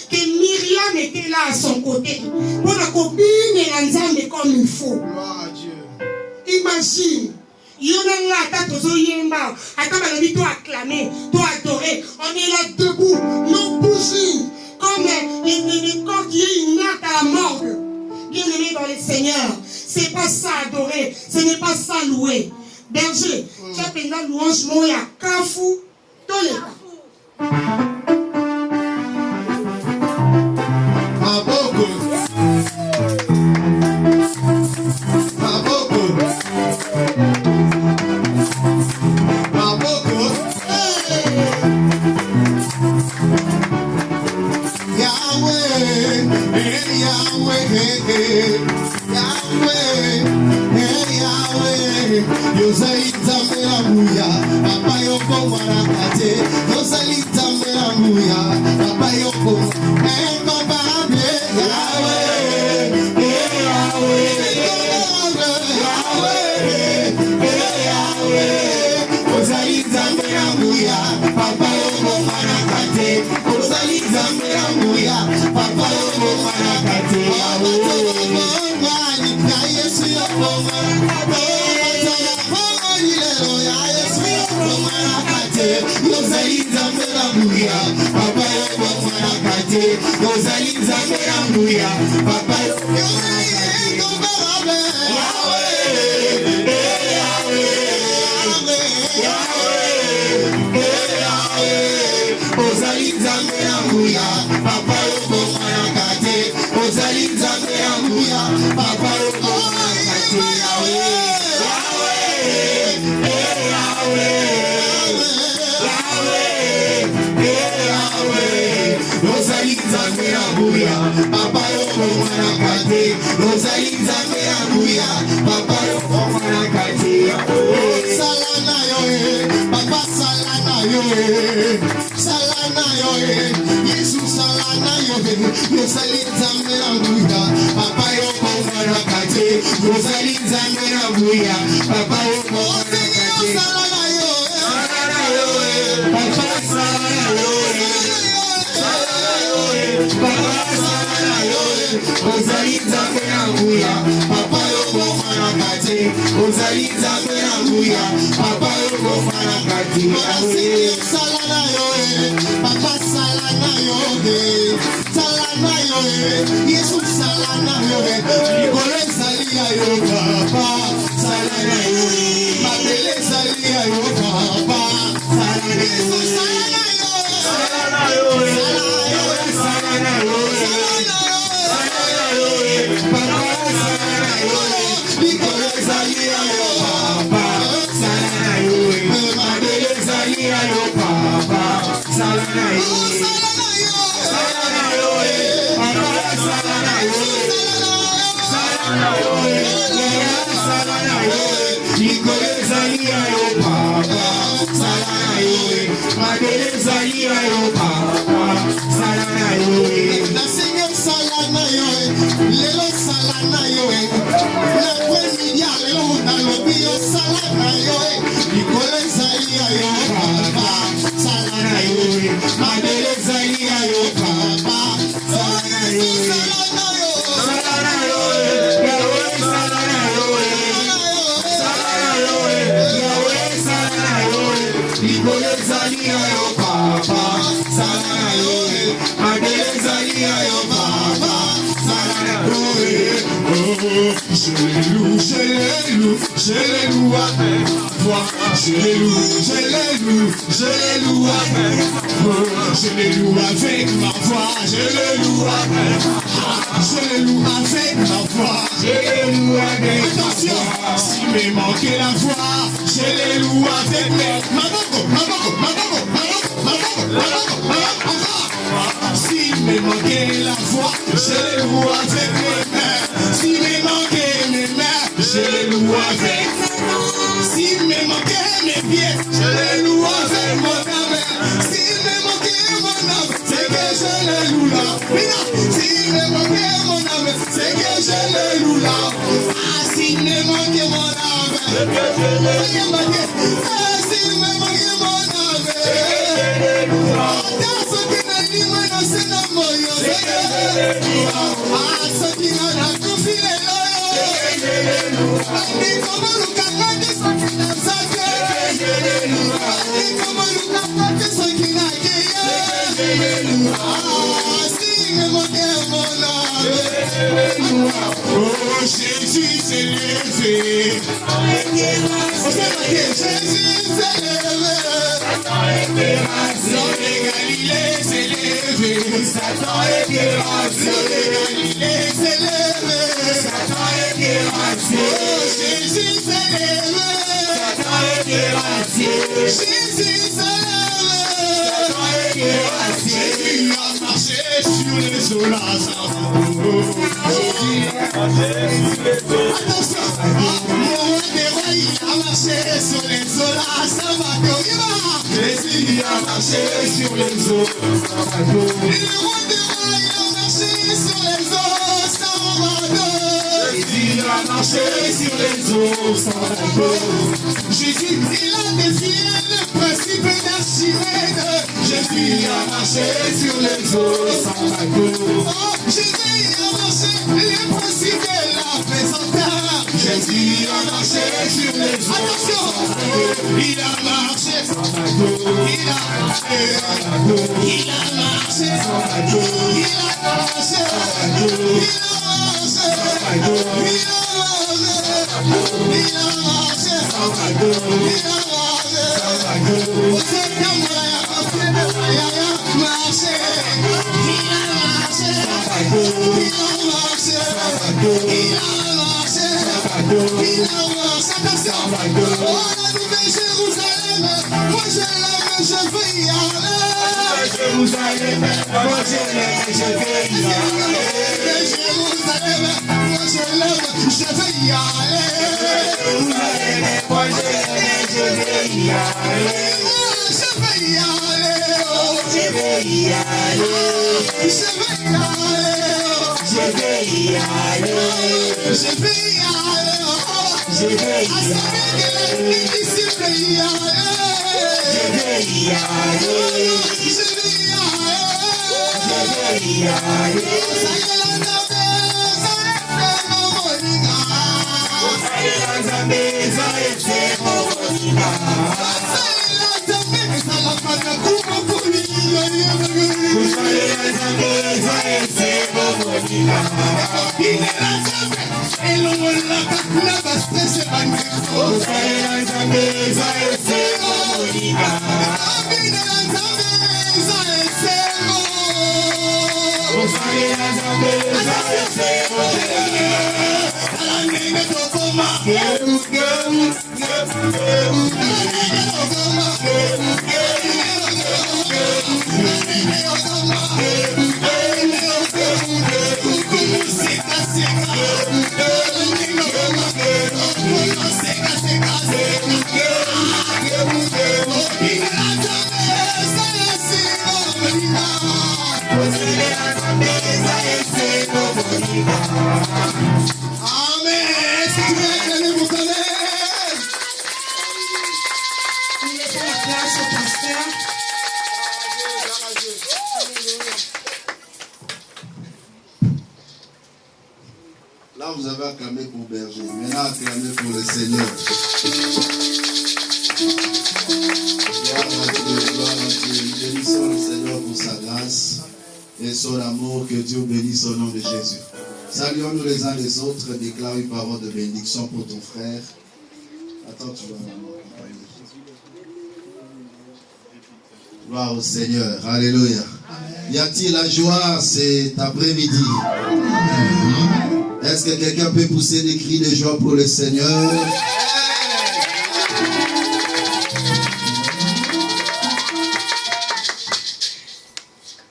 Que Myriam était là à son côté pour la copine et l'ensemble comme il faut. Imagine, toi acclamer, toi adorer, on est là debout, nos bougies, comme les corps qui est inerte à la morgue. Bien-aimé dans le Seigneur, c'est pas ça adorer, ce n'est pas ça louer. Berger, tu as payé la louange, moi, à Kafou, Tolé. Yahweh, Jésus s'est levé. Jésus s'est levé. L'homme de Galilée s'est levé. Satan est déracié. Galilée s'est levé. Satan est déracié. Jésus s'est levé. Satan est déracié. Jésus s'est levé. Satan est déracié. Jésus a marché marcher sur les eaux là sans bateau. Attention, mon roi des rois, il a marché sur les eaux là sans bateau. Jésus a marché sur les eaux sans bateau. Le roi des rois, il a marché sur les eaux sans bateau. Jésus a marché sur les eaux sans bateau. Jésus, il a défié le principe d'Archimède. Jésus a marché sur les eaux sans bateau. Oh, Jésus a marché les principes de la plaisanteur. Jésus a marché sur les eaux. Attention, il a marché sans bateau. Il a marché sans bateau. Il a marché sans bateau. Il a marché sans bateau. Il a marché sans bateau. Il a marché sans bateau. Il a Là, vous avez acclamé pour berger. Maintenant, acclamez pour le Seigneur. Gloire à Dieu, gloire à Dieu. Bénissons le Seigneur pour sa grâce et son amour. Que Dieu bénisse au nom de Jésus. Saluons-nous les uns les autres. Déclare une parole de bénédiction pour ton frère. Attends, tu vas m'accompagner. Gloire au Seigneur. Alléluia. Y a-t-il la joie cet après-midi? Est-ce que quelqu'un peut pousser des cris de joie pour le Seigneur?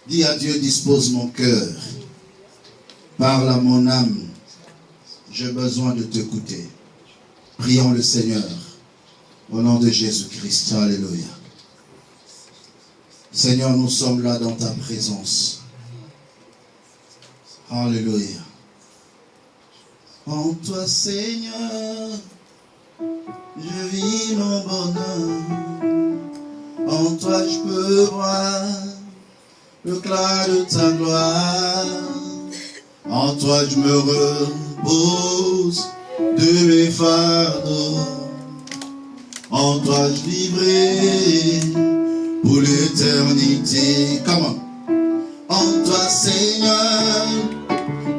Dis à Dieu, dispose mon cœur. Parle à mon âme. J'ai besoin de t'écouter. Prions le Seigneur. Au nom de Jésus-Christ. Alléluia. Seigneur, nous sommes là dans ta présence. Alléluia. En toi, Seigneur, je vis mon bonheur. En toi, je peux voir l'éclat de ta gloire. En toi, je me repose de mes fardeaux. En toi, je vivrai pour l'éternité. Comment? En toi, Seigneur,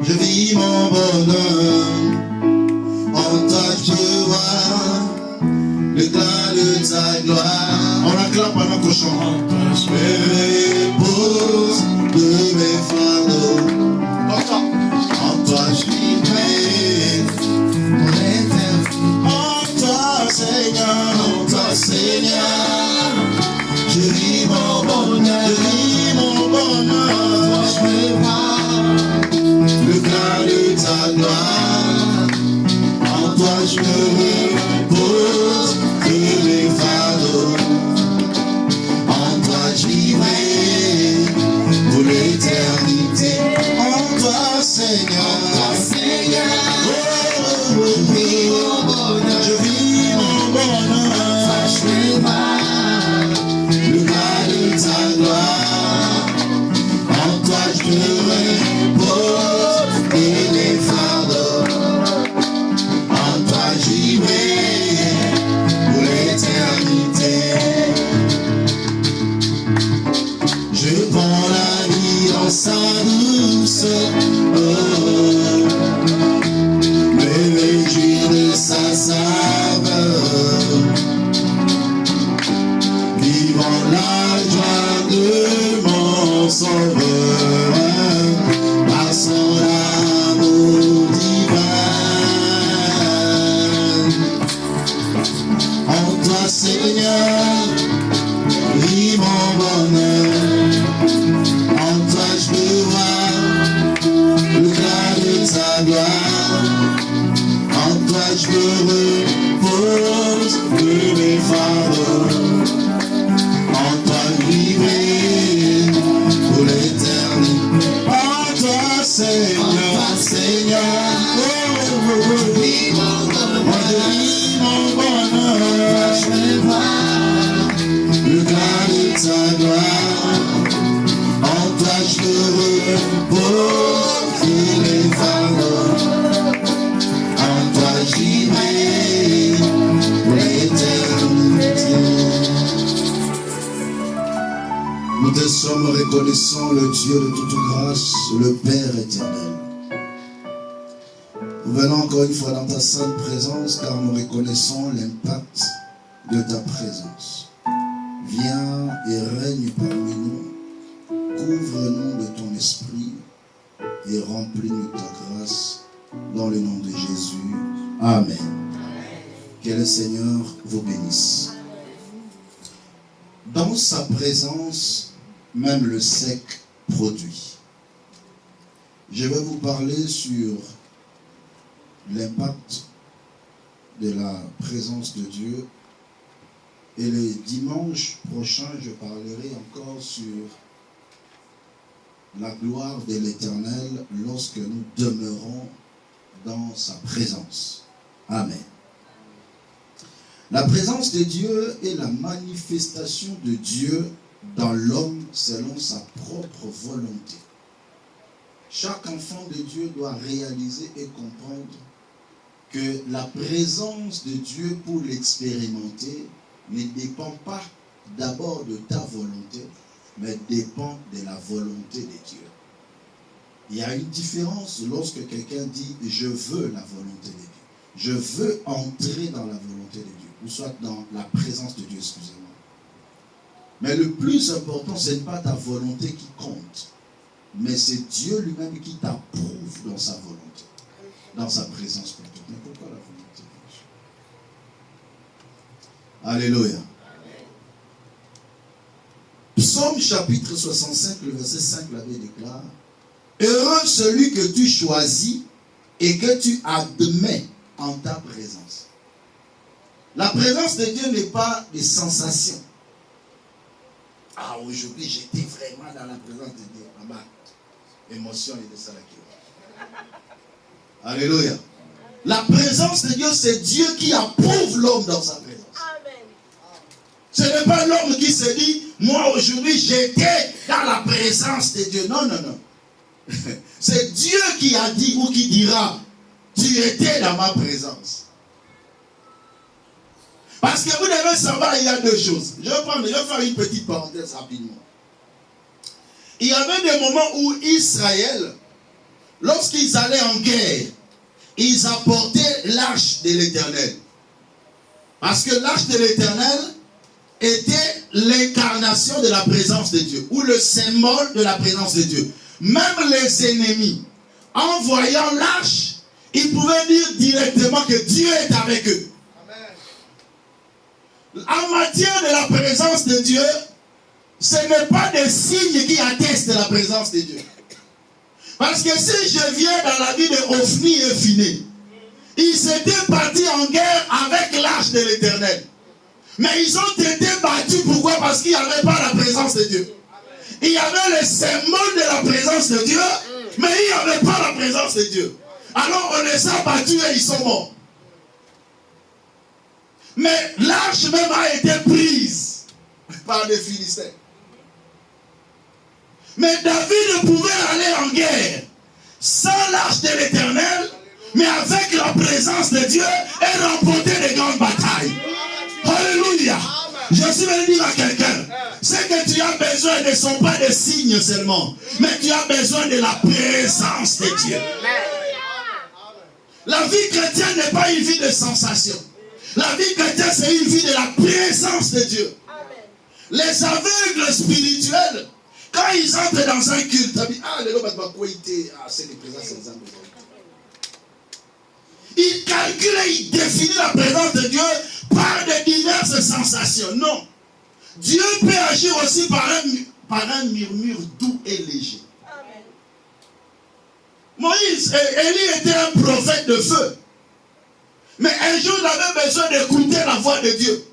je vis mon bonheur. En toi je vois l'éclat de ta gloire. On acclame pendant qu'on chante. En toi je me repose de mes fardeaux. En toi je vivrai pour l'éternité. En toi Seigneur, je vis mon bonheur. Je vis mon bonheur. Seigneur. Je vis mon bonheur. Je vis mon bonheur. Le bas de ta gloire. En toi je repose et les fardeaux. En toi j'y vais pour l'éternité. Je prends la vie dans sa douceur. Me réjouir de sa saveur. Vivant la joie de mon sauveur. Par son amour divin. En toi Seigneur, vis mon bonheur. En toi je peux voir le glas de ta gloire. En toi je me repose de mes fardeaux. En toi vivrai pour l'éternité. En toi, En Seigneur. toi Seigneur, je vis mon Moi, je bonheur. vis mon bonheur. Je veux voir le glas de ta gloire. En toi je me repose et les fardeaux. En toi j'y vais pour l'éternité. Nous te sommes reconnaissants, le Dieu de toute grâce, le Père éternel. Nous venons encore une fois dans ta sainte présence car nous reconnaissons l'impact de ta présence. Viens et règne parmi nous. Couvre-nous de ton esprit et remplis-nous de ta grâce dans le nom de Jésus. Amen. Que le Seigneur vous bénisse. Dans sa présence, même le sec produit. Je vais vous parler sur l'impact de la présence de Dieu. Et le dimanche prochain, je parlerai encore sur la gloire de l'Éternel lorsque nous demeurons dans sa présence. Amen. La présence de Dieu est la manifestation de Dieu dans l'homme selon sa propre volonté. Chaque enfant de Dieu doit réaliser et comprendre que la présence de Dieu pour l'expérimenter ne dépend pas d'abord de ta volonté, mais dépend de la volonté de Dieu. Il y a une différence lorsque quelqu'un dit « je veux la volonté de Dieu ». Je veux entrer dans la volonté de Dieu, ou soit dans la présence de Dieu, excusez-moi. Mais le plus important, ce n'est pas ta volonté qui compte, mais c'est Dieu lui-même qui t'approuve dans sa volonté, dans sa présence plutôt. Mais pourquoi la volonté de Dieu? Alléluia. Psaume chapitre 65, le verset 5, l'avait déclare. Heureux celui que tu choisis et que tu admets en ta présence. La présence de Dieu n'est pas des sensations. Ah, aujourd'hui, j'étais vraiment dans la présence de Dieu. Ah bah, émotion et de ça là qui va. Alléluia. La présence de Dieu, c'est Dieu qui approuve l'homme dans sa présence. Amen. Ce n'est pas l'homme qui se dit, moi aujourd'hui, j'étais dans la présence de Dieu. Non, non, non. C'est Dieu qui a dit ou qui dira, tu étais dans ma présence. Parce que vous devez savoir, il y a deux choses. Je vais faire une petite parenthèse rapidement. Il y avait des moments où Israël, lorsqu'ils allaient en guerre, ils apportaient l'arche de l'Éternel. Parce que l'arche de l'Éternel était l'incarnation de la présence de Dieu, ou le symbole de la présence de Dieu. Même les ennemis, en voyant l'arche, ils pouvaient dire directement que Dieu est avec eux. En matière de la présence de Dieu, ce n'est pas des signes qui attestent de la présence de Dieu. Parce que si je viens dans la vie de Ophni et Phiné, ils étaient partis en guerre avec l'arche de l'Éternel. Mais ils ont été battus, pourquoi? Parce qu'il n'y avait pas la présence de Dieu. Il y avait le symbole de la présence de Dieu, mais il n'y avait pas la présence de Dieu. Alors on les a battus et ils sont morts. Mais l'arche même a été prise par les Philistins. Mais David pouvait aller en guerre sans l'arche de l'Éternel, mais avec la présence de Dieu et remporter des grandes batailles. Alléluia. Je suis venu dire à quelqu'un, ce que tu as besoin ne sont pas des signes seulement, mais tu as besoin de la présence de Dieu. La vie chrétienne n'est pas une vie de sensation. La vie chrétienne, c'est une vie de la présence de Dieu. Les aveugles spirituels, quand ils entrent dans un culte, ils calculent et ils définissent la présence de Dieu par de diverses sensations. Non. Dieu peut agir aussi par un murmure doux et léger. Amen. Moïse, Élie était un prophète de feu. Mais un jour, il avait besoin d'écouter la voix de Dieu.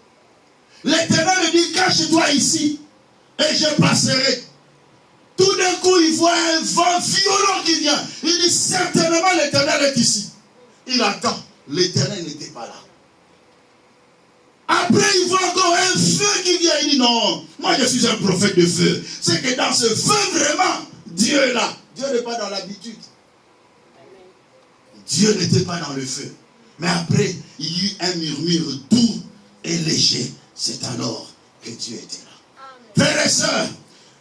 L'Éternel lui dit, cache-toi ici et je passerai. Tout d'un coup, il voit un vent violent qui vient. Il dit, certainement l'Éternel est ici. Il attend. L'Éternel n'était pas là. Après, il voit encore un feu qui vient. Il dit, non, moi je suis un prophète de feu. C'est que dans ce feu, vraiment, Dieu est là. Dieu n'est pas dans l'habitude. Dieu n'était pas dans le feu. Mais après, il y eut un murmure doux et léger. C'est alors que Dieu était là. Frères et sœurs,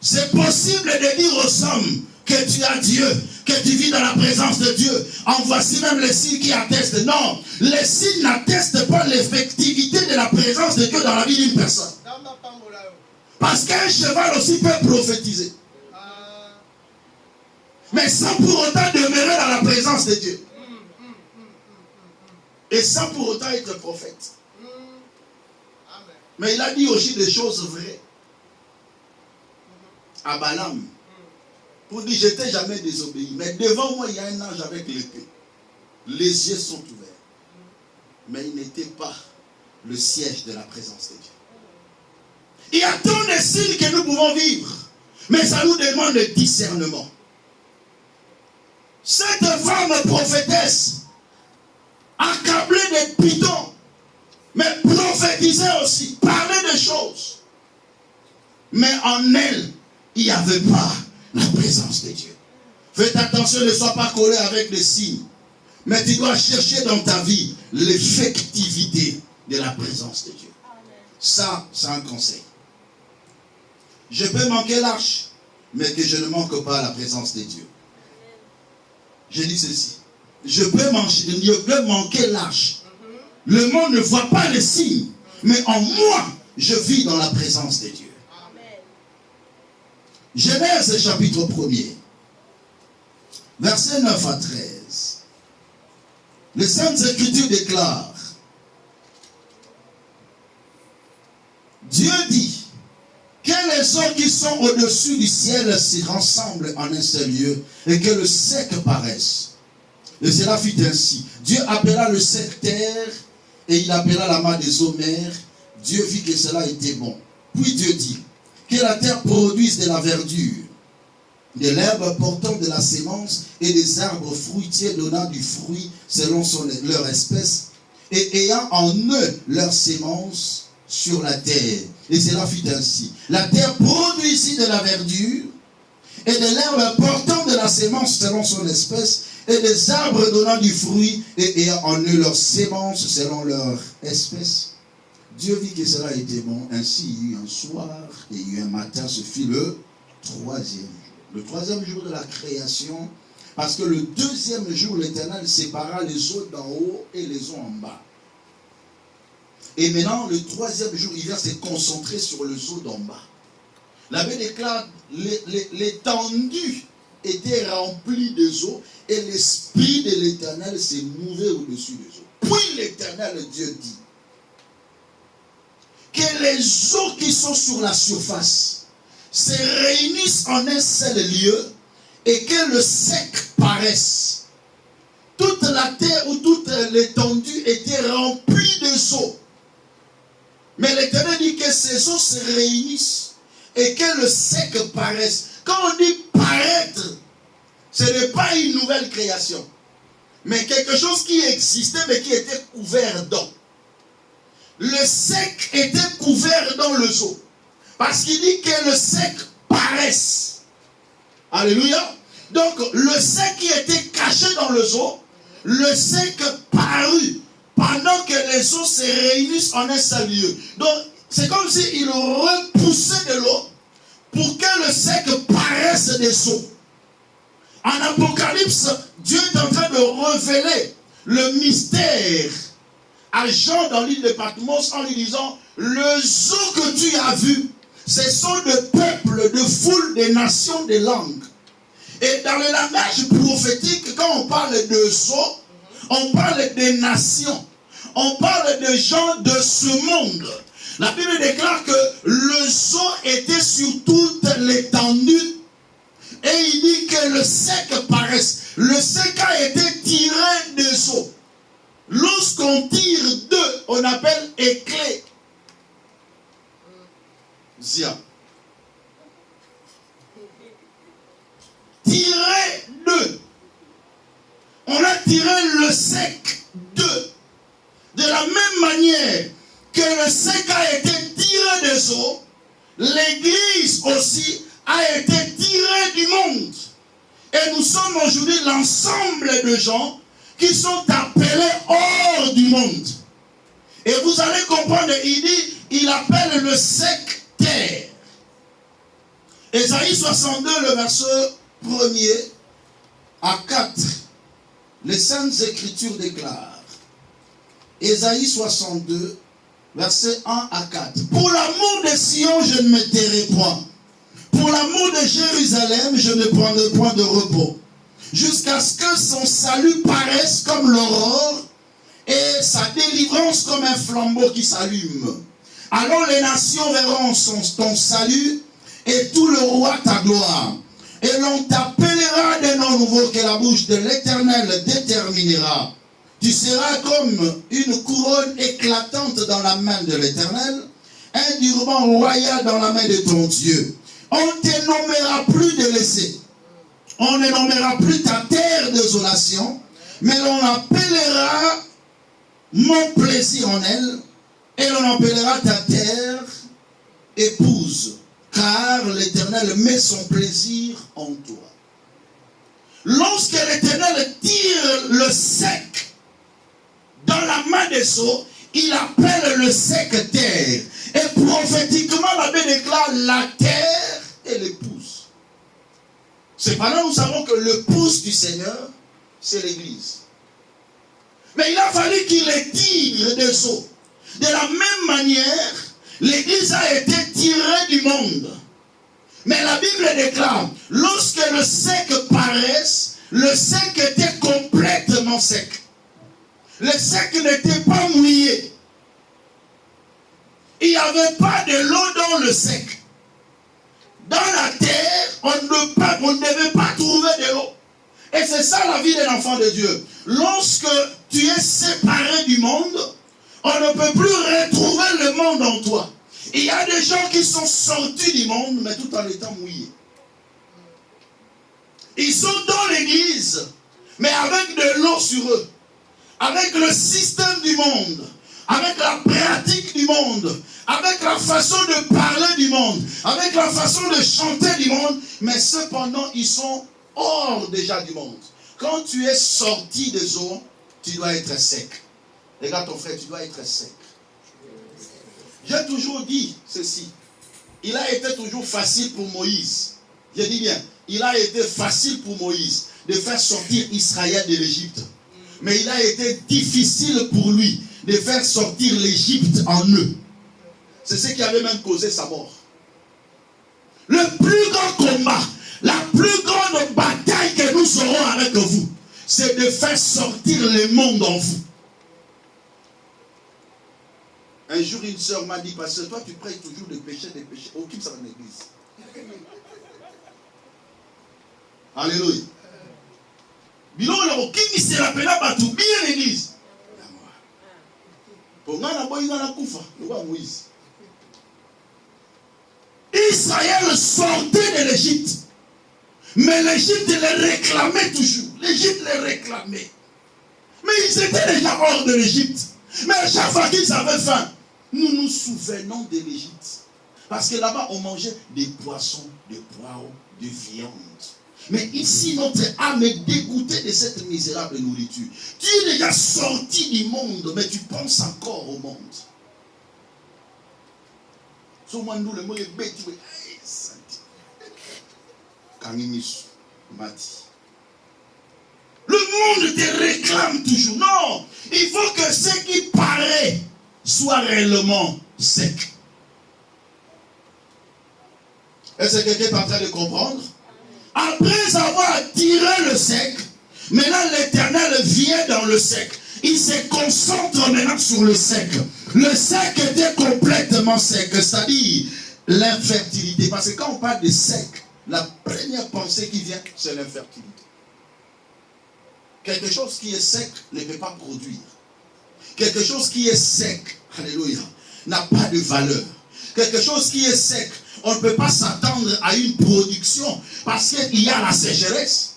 c'est possible de dire aux hommes que tu as Dieu, que tu vis dans la présence de Dieu. En voici même les signes qui attestent. Non, les signes n'attestent pas l'effectivité de la présence de Dieu dans la vie d'une personne. Parce qu'un cheval aussi peut prophétiser. Mais sans pour autant demeurer dans la présence de Dieu. Et sans pour autant être prophète. Mais il a dit aussi des choses vraies. À Balaam. Pour dire, je t'ai jamais désobéi. Mais devant moi, il y a un ange avec l'épée. Les yeux sont ouverts. Mais il n'était pas le siège de la présence de Dieu. Il y a tant de signes que nous pouvons vivre. Mais ça nous demande le discernement. Cette femme prophétesse, accablée de pitons, mais prophétisait aussi, parlait de choses. Mais en elle, il n'y avait pas la présence de Dieu. Faites attention, ne sois pas collé avec les signes. Mais tu dois chercher dans ta vie l'effectivité de la présence de Dieu. Ça, c'est un conseil. Je peux manquer l'arche, mais que je ne manque pas la présence de Dieu. Je dis ceci. Je peux manquer l'arche. Le monde ne voit pas les signes, mais en moi, je vis dans la présence de Dieu. Genèse chapitre 1er, versets 9 à 13. Les Saintes Écritures déclarent, Dieu dit que les eaux qui sont au-dessus du ciel s'y rassemblent en un seul lieu et que le sec paraisse. Et cela fut ainsi. Dieu appela le sec terre et il appela la main des eaux mer. Dieu vit que cela était bon. Puis Dieu dit, que la terre produise de la verdure, de l'herbe portant de la sémence et des arbres fruitiers donnant du fruit selon leur espèce et ayant en eux leur sémence sur la terre. Et cela fut ainsi. La terre produisit de la verdure et de l'herbe portant de la sémence selon son espèce et des arbres donnant du fruit et ayant en eux leur sémence selon leur espèce. Dieu vit que cela était bon. Ainsi, il y eut un soir et il y eut un matin. Ce fut le troisième jour. Le troisième jour de la création. Parce que le deuxième jour, l'Éternel sépara les eaux d'en haut et les eaux en bas. Et maintenant, le troisième jour, il vient se concentrer sur les eaux d'en bas. La Bible déclare l'étendue était remplie des eaux et l'Esprit de l'Éternel s'est mouvé au-dessus des eaux. Puis l'Éternel Dieu dit, que les eaux qui sont sur la surface se réunissent en un seul lieu et que le sec paraisse. Toute la terre ou toute l'étendue était remplie de eaux. Mais l'Éternel dit que ces eaux se réunissent et que le sec paraisse. Quand on dit paraître, Ce n'est pas une nouvelle création, mais quelque chose qui existait, mais qui était couvert d'eau. Le sec était couvert dans le seau. Parce qu'il dit que le sec paraisse. Alléluia. Donc, le sec qui était caché dans le seau, le sec parut pendant que les eaux se réunissent en un seul lieu. Donc, c'est comme s'il repoussait de l'eau pour que le sec paraisse des eaux. En Apocalypse, Dieu est en train de révéler le mystère à Jean dans l'île de Patmos en lui disant, le zoo que tu as vu, ce sont des peuples, de foules, des nations, des langues. Et dans le langage prophétique, quand on parle de zoo, on parle des nations. On parle de gens de ce monde. La Bible déclare que le zoo était sur toute l'étendue. Et il dit que le sec paraisse. Le sec a été tiré des eaux. Lorsqu'on tire deux, on appelle éclat. Zia. Tirer deux. On a tiré le sec d'eux. De la même manière que le sec a été tiré des eaux, l'Église aussi a été tirée du monde. Et nous sommes aujourd'hui l'ensemble de gens qui sont appelés hors du monde. Et vous allez comprendre, il dit, il appelle le sec terre. Ésaïe 62, le verset 1er à 4. Les Saintes Écritures déclarent. Ésaïe 62, versets 1 à 4. Pour l'amour de Sion, je ne me tairai point. Pour l'amour de Jérusalem, je ne prendrai point de repos. Jusqu'à ce que son salut paraisse comme l'aurore et sa délivrance comme un flambeau qui s'allume. Alors les nations verront ton salut et tout le roi ta gloire. Et l'on t'appellera des noms nouveaux que la bouche de l'Éternel déterminera. Tu seras comme une couronne éclatante dans la main de l'Éternel, un turban royal dans la main de ton Dieu. On ne te nommera plus délaissé. On ne nommera plus ta terre désolation, mais l'on appellera mon plaisir en elle, et l'on appellera ta terre épouse, car l'Éternel met son plaisir en toi. Lorsque l'Éternel tire le sec dans la main des eaux, il appelle le sec terre. Et prophétiquement, la Bible déclare la terre et l'épouse. Cependant, nous savons que l'épouse du Seigneur, c'est l'Église. Mais il a fallu qu'il les tire des eaux. De la même manière, l'Église a été tirée du monde. Mais la Bible déclare, lorsque le sec paraisse, le sec était complètement sec. Le sec n'était pas mouillé. Il n'y avait pas de l'eau dans le sec. Dans la terre, on ne devait pas trouver de l'eau. Et c'est ça la vie d'un enfant de Dieu. Lorsque tu es séparé du monde, on ne peut plus retrouver le monde en toi. Il y a des gens qui sont sortis du monde, mais tout en étant mouillés. Ils sont dans l'église, mais avec de l'eau sur eux. Avec le système du monde, avec la pratique du monde, avec la façon de parler du monde, avec la façon de chanter du monde, mais cependant ils sont hors déjà du monde. Quand tu es sorti des eaux, tu dois être sec. Regarde ton frère, tu dois être sec. J'ai toujours dit ceci. Il a été toujours facile pour Moïse. Je dis bien, il a été facile pour Moïse de faire sortir Israël de l'Égypte. Mais il a été difficile pour lui de faire sortir l'Égypte en eux. C'est ce qui avait même causé sa mort. Le plus grand combat, la plus grande bataille que nous aurons avec vous, c'est de faire sortir le monde en vous. Un jour, une sœur m'a dit, parce que toi, tu prêches toujours des péchés. Occupe ça dans l'église. Alléluia. Bilon la okimi se la pena batu bien l'église. Pour moi na boy na kufa, le roi Moïse. Israël sortait de l'Égypte. Mais l'Égypte les réclamait toujours. L'Égypte les réclamait. Mais ils étaient déjà hors de l'Égypte. Mais à chaque fois qu'ils avaient faim, nous nous souvenons de l'Égypte. Parce que là-bas, on mangeait des poissons, des poireaux, de viande. Mais ici, notre âme est dégoûtée de cette misérable nourriture. Tu es déjà sorti du monde, mais tu penses encore au monde. Le monde te réclame toujours. Non, il faut que ce qui paraît soit réellement sec. Est-ce que quelqu'un est en train de comprendre? Après avoir tiré le sec, maintenant l'Éternel vient dans le sec. Il se concentre maintenant sur le sec. Le sec était complètement sec, c'est-à-dire l'infertilité. Parce que quand on parle de sec, la première pensée qui vient, c'est l'infertilité. Quelque chose qui est sec ne peut pas produire. Quelque chose qui est sec, alléluia, n'a pas de valeur. Quelque chose qui est sec, on ne peut pas s'attendre à une production parce qu'il y a la sécheresse.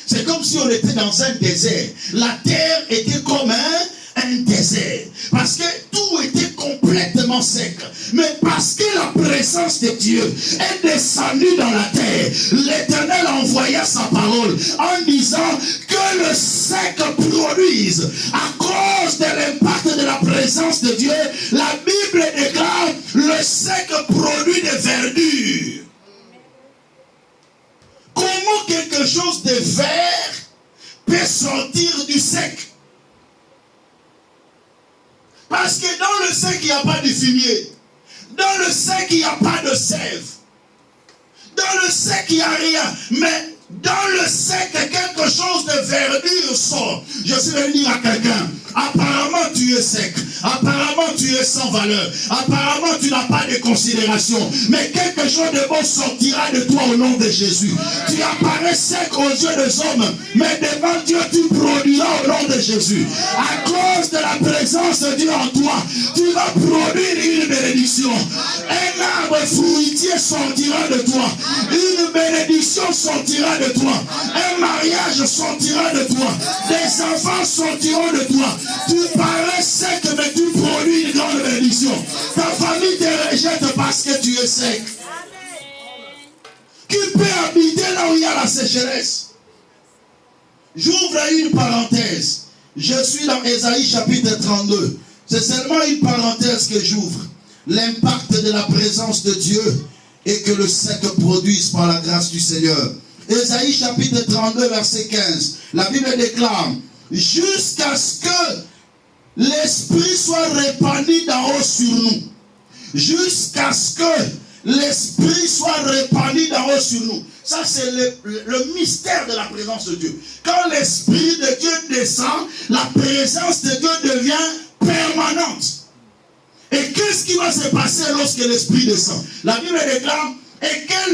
C'est comme si on était dans un désert. La terre était comme un désert. Parce que tout était complètement sec. Mais parce que la présence de Dieu est descendue dans la terre, l'Éternel envoya sa parole en disant que le sec produise. À cause de l'impact de la présence de Dieu, la Bible déclare le sec produit de verdure. Comment quelque chose de vert peut sortir du sec? Parce que dans le sec, il n'y a pas de fumier. Dans le sec, il n'y a pas de sève. Dans le sec, il n'y a rien. Mais dans le sec, quelque chose de verdure sort. Je suis venu dire à quelqu'un, apparemment tu es sec. Apparemment tu es sans valeur. Apparemment tu n'as pas de considération. Mais quelque chose de bon sortira de toi au nom de Jésus. Tu apparais sec aux yeux des hommes. Mais devant Dieu tu produiras au nom de Jésus. À cause de la présence de Dieu en toi, tu vas produire une bénédiction. Un arbre fruitier sortira de toi. Une bénédiction sortira de toi. Un mariage sortira de toi. Des enfants sortiront de toi. Tu parais sec, mais tu produis une grande bénédiction. Ta famille te rejette parce que tu es sec. Qui peut habiter là où il y a la sécheresse? J'ouvre une parenthèse. Je suis dans Ésaïe chapitre 32. C'est seulement une parenthèse que j'ouvre. L'impact de la présence de Dieu et que le sec produise par la grâce du Seigneur. Ésaïe chapitre 32 verset 15. La Bible déclare: jusqu'à ce que l'Esprit soit répandu d'en haut sur nous. Jusqu'à ce que l'Esprit soit répandu d'en haut sur nous. Ça c'est le mystère de la présence de Dieu. Quand l'Esprit de Dieu descend, la présence de Dieu devient permanente. Et qu'est-ce qui va se passer lorsque l'Esprit descend? La Bible déclare: et que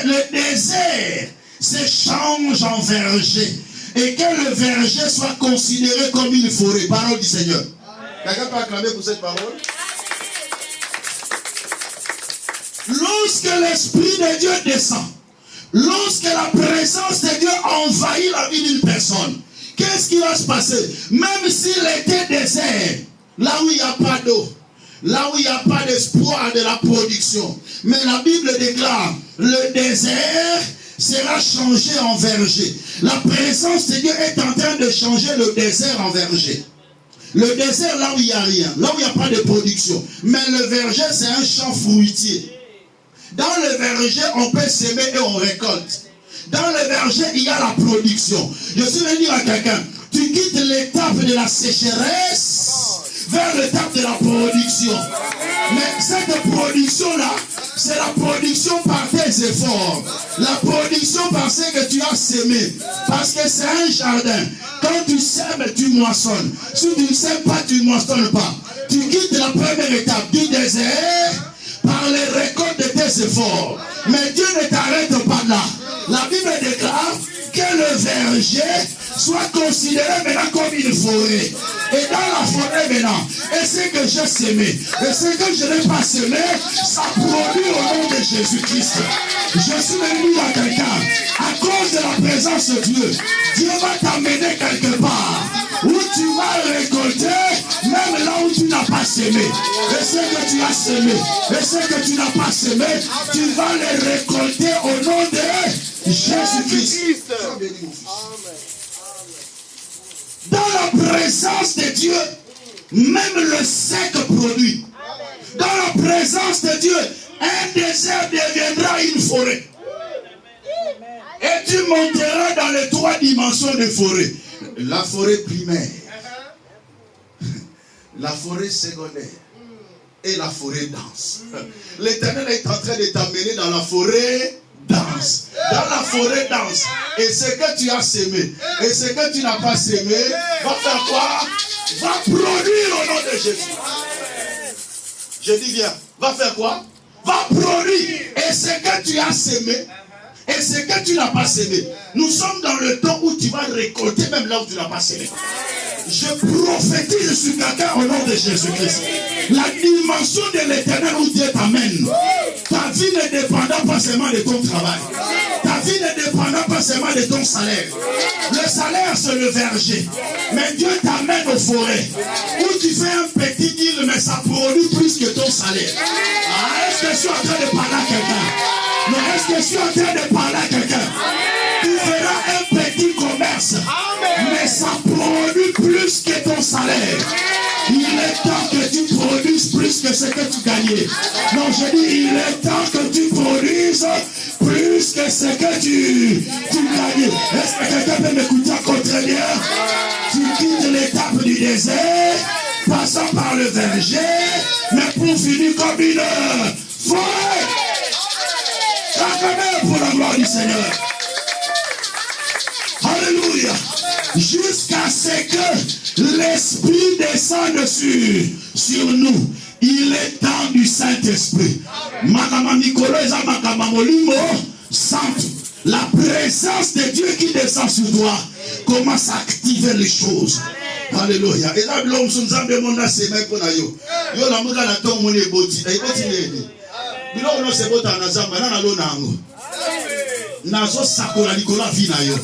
le désert s'échange en verger. Et que le verger soit considéré comme une forêt. Parole du Seigneur. Quelqu'un peut acclamer pour cette parole? Lorsque l'Esprit de Dieu descend, lorsque la présence de Dieu envahit la vie d'une personne, qu'est-ce qui va se passer? Même s'il était désert, là où il n'y a pas d'eau, là où il n'y a pas d'espoir de la production, mais la Bible déclare: le désert sera changé en verger. La présence de Dieu est en train de changer le désert en verger. Le désert là où il n'y a rien, là où il n'y a pas de production. Mais le verger c'est un champ fruitier. Dans le verger on peut s'aimer et on récolte. Dans le verger il y a la production. Je suis venu dire à quelqu'un, tu quittes l'étape de la sécheresse vers l'étape de la production. Mais cette production-là, c'est la production par tes efforts. La production par ce que tu as semé. Parce que c'est un jardin. Quand tu sèmes, tu moissonnes. Si tu ne sèmes pas, tu ne moissonnes pas. Tu quittes la première étape du désert par les récoltes de tes efforts. Mais Dieu ne t'arrête pas là. La Bible déclare que le verger soit considéré maintenant comme une forêt. Et dans la forêt maintenant, et ce que j'ai semé, et ce que je n'ai pas semé, ça produit au nom de Jésus-Christ. Je suis venu à quelqu'un, à cause de la présence de Dieu, Dieu va t'amener quelque part, où tu vas récolter, même là où tu n'as pas semé. Et ce que tu as semé, et ce que tu n'as pas semé, tu vas les récolter au nom de Jésus-Christ. Dans la présence de Dieu, même le sec produit. Dans la présence de Dieu, un désert deviendra une forêt. Et tu monteras dans les 3 dimensions de forêt. La forêt primaire, la forêt secondaire et la forêt dense. L'Éternel est en train de t'amener dans la forêt dense. Dans la forêt dense. Et ce que tu as semé et ce que tu n'as pas semé va faire quoi? Va produire au nom de Jésus. Je dis bien, va faire quoi? Va produire. Et ce que tu as semé et ce que tu n'as pas semé. Nous sommes dans le temps où tu vas récolter même là où tu n'as pas semé. Je prophétise sur quelqu'un au nom de Jésus-Christ. La dimension de l'Éternel où Dieu t'amène. Ta vie ne dépendra pas seulement de ton travail. Ta vie ne dépendra pas seulement de ton salaire. Le salaire, c'est le verger. Mais Dieu t'amène aux forêts où tu fais un petit deal, mais ça produit plus que ton salaire. Ah, est-ce que je suis en train de parler à quelqu'un? Mais est-ce que je suis en train de parler à quelqu'un? Tu feras un petit commerce, mais ça produit plus que ton salaire. Il est temps que tu produises plus que ce que tu gagnais. Non, je dis, il est temps que tu produises plus que ce que tu gagnais. Est-ce que quelqu'un peut m'écouter encore très bien? Tu quittes l'étape du désert, passant par le verger, mais pour finir comme une forêt. Acclamez pour la gloire du Seigneur. Alléluia. Jusqu'à ce que l'Esprit descende sur nous. Il est temps du Saint-Esprit. La présence de Dieu qui descend sur toi commence à activer les choses. Alléluia. Et là, l'homme se demande à ses mains pour yo. Yo la muka na ton moni eboti. Eboti nini? Bilo ono se bota na zamba na lo nango. Nazo sakola likola vi na yo.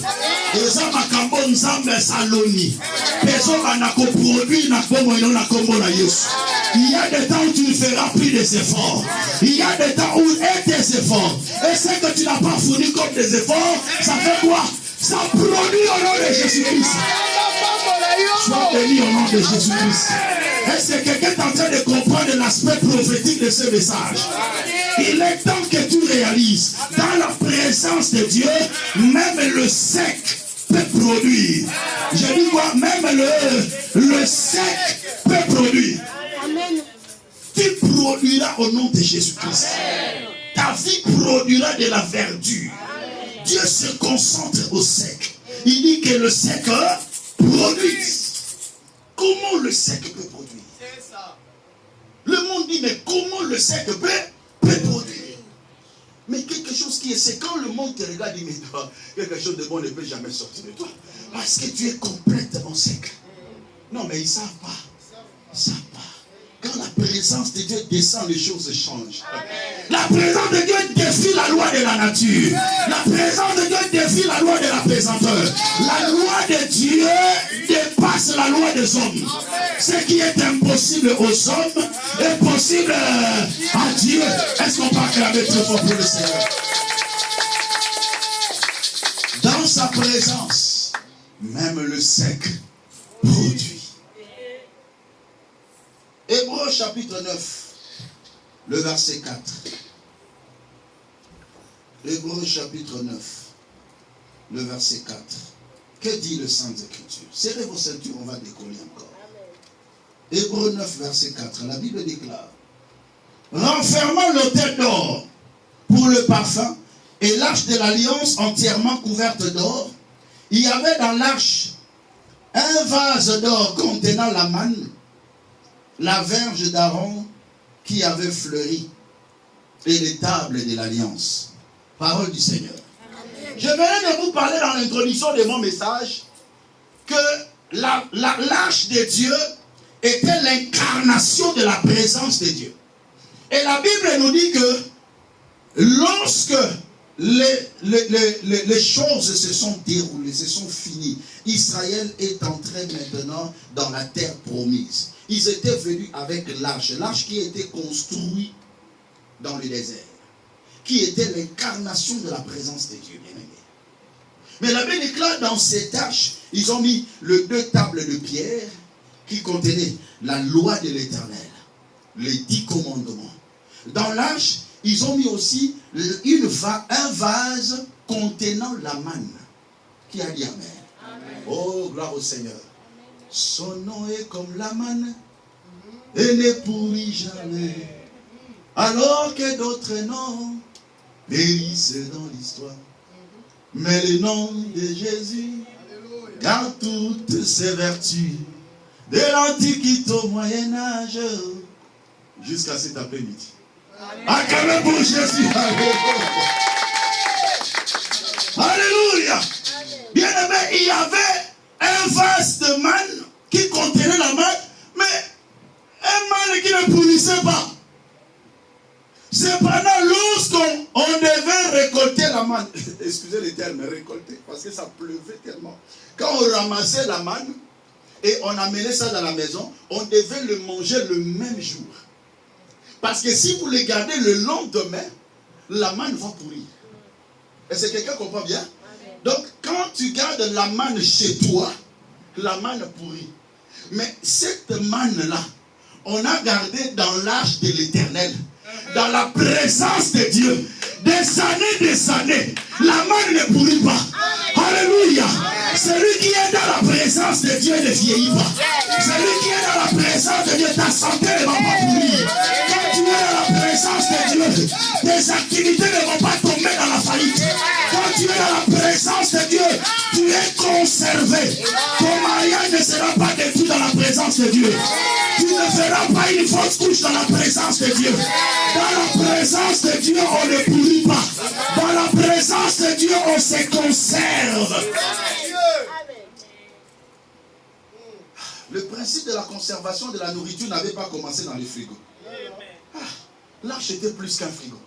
Eza makambo nzambe saloni. Peso banako produit na kombo ino na kombo na Yesu. Il y a des temps où tu ne feras plus des efforts. Il y a des temps où tes efforts. Et ce que tu n'as pas fourni comme des efforts, ça fait quoi? Ça produit au nom de Jésus-Christ. Sois béni au nom de Jésus-Christ. Est-ce que quelqu'un est en train de comprendre l'aspect prophétique de ce message? Il est temps que tu réalises, dans la présence de Dieu, même le sec peut produire. Je dis quoi? Même le sec peut produire. Amen. Tu produiras au nom de Jésus-Christ. Ta vie produira de la verdure. Dieu se concentre au sec. Il dit que le sec produit. Comment le sec peut produire? Le monde dit, mais comment le sec peut produire? Mais quelque chose qui est sec, quand le monde te regarde, il dit, mais toi, quelque chose de bon ne peut jamais sortir de toi. Parce que tu es complètement sec. Non, mais ils ne savent pas. Ils ne savent pas. Quand la présence de Dieu descend, les choses changent. La présence de Dieu défie la loi de la nature. La présence de Dieu défie la loi de la pesanteur. La loi de Dieu dépasse la loi des hommes. Ce qui est impossible aux hommes est possible à Dieu. Est-ce qu'on peut acclamer très fort pour le Seigneur? Dans sa présence, même le sec produit. Hébreux chapitre 9, le verset 4. Hébreux chapitre 9, le verset 4. Que dit le Saint Écriture? Serrez vos ceintures, on va décoller encore. Hébreux 9, verset 4. La Bible déclare: renfermant l'autel d'or pour le parfum et l'arche de l'alliance entièrement couverte d'or, il y avait dans l'arche un vase d'or contenant la manne, la verge d'Aaron qui avait fleuri, et les tables de l'alliance. Parole du Seigneur. Amen. Je venais de vous parler dans l'introduction de mon message que l'arche de Dieu était l'incarnation de la présence de Dieu. Et la Bible nous dit que lorsque les choses se sont déroulées, se sont finies, Israël est entré maintenant dans la terre promise. Ils étaient venus avec l'arche qui était construite dans le désert, qui était l'incarnation de la présence de Dieu, bien-aimé. Mais la Bible déclare dans cette arche, ils ont mis les 2 tables de pierre qui contenaient la loi de l'Éternel, les 10 commandements. Dans l'arche, ils ont mis aussi un vase contenant la manne. Qui a dit Amen? Amen. Oh, gloire au Seigneur. Son nom est comme la manne et ne pourrit jamais. Alors que d'autres noms périssent dans l'histoire. Mais le nom de Jésus garde toutes ses vertus. De l'Antiquité au Moyen-Âge jusqu'à cet après-midi. Acclamez pour Jésus. Alléluia. Bien aimé, il y avait un vase de manne qui contenait la manne, mais un manne qui ne pourrissait pas. Cependant, lorsqu'on devait récolter la manne, excusez le terme, récolter, parce que ça pleuvait tellement. Quand on ramassait la manne et on amenait ça dans la maison, on devait le manger le même jour. Parce que si vous le gardez le lendemain, la manne va pourrir. Est-ce que quelqu'un comprend bien? Donc, quand tu gardes la manne chez toi, la manne pourrit. Mais cette manne-là, on a gardé dans l'arche de l'Éternel, dans la présence de Dieu, des années, la manne ne pourrit pas. Alléluia. Celui qui est dans la présence de Dieu ne vieillit pas. Celui qui est dans la présence de Dieu, ta santé ne va pas pourrir. Quand tu es dans la présence de Dieu, tes activités ne vont pas tomber dans la faillite. Quand tu es dans la présence de Dieu, tu es conservé. Ton mariage ne sera pas détruit dans la présence de Dieu. Tu ne feras pas une fausse couche dans la présence de Dieu. Dans la présence de Dieu, on ne pourrit pas. Dans la présence de Dieu, on se conserve. Le principe de la conservation de la nourriture n'avait pas commencé dans les frigos. L'arche était plus qu'un frigo.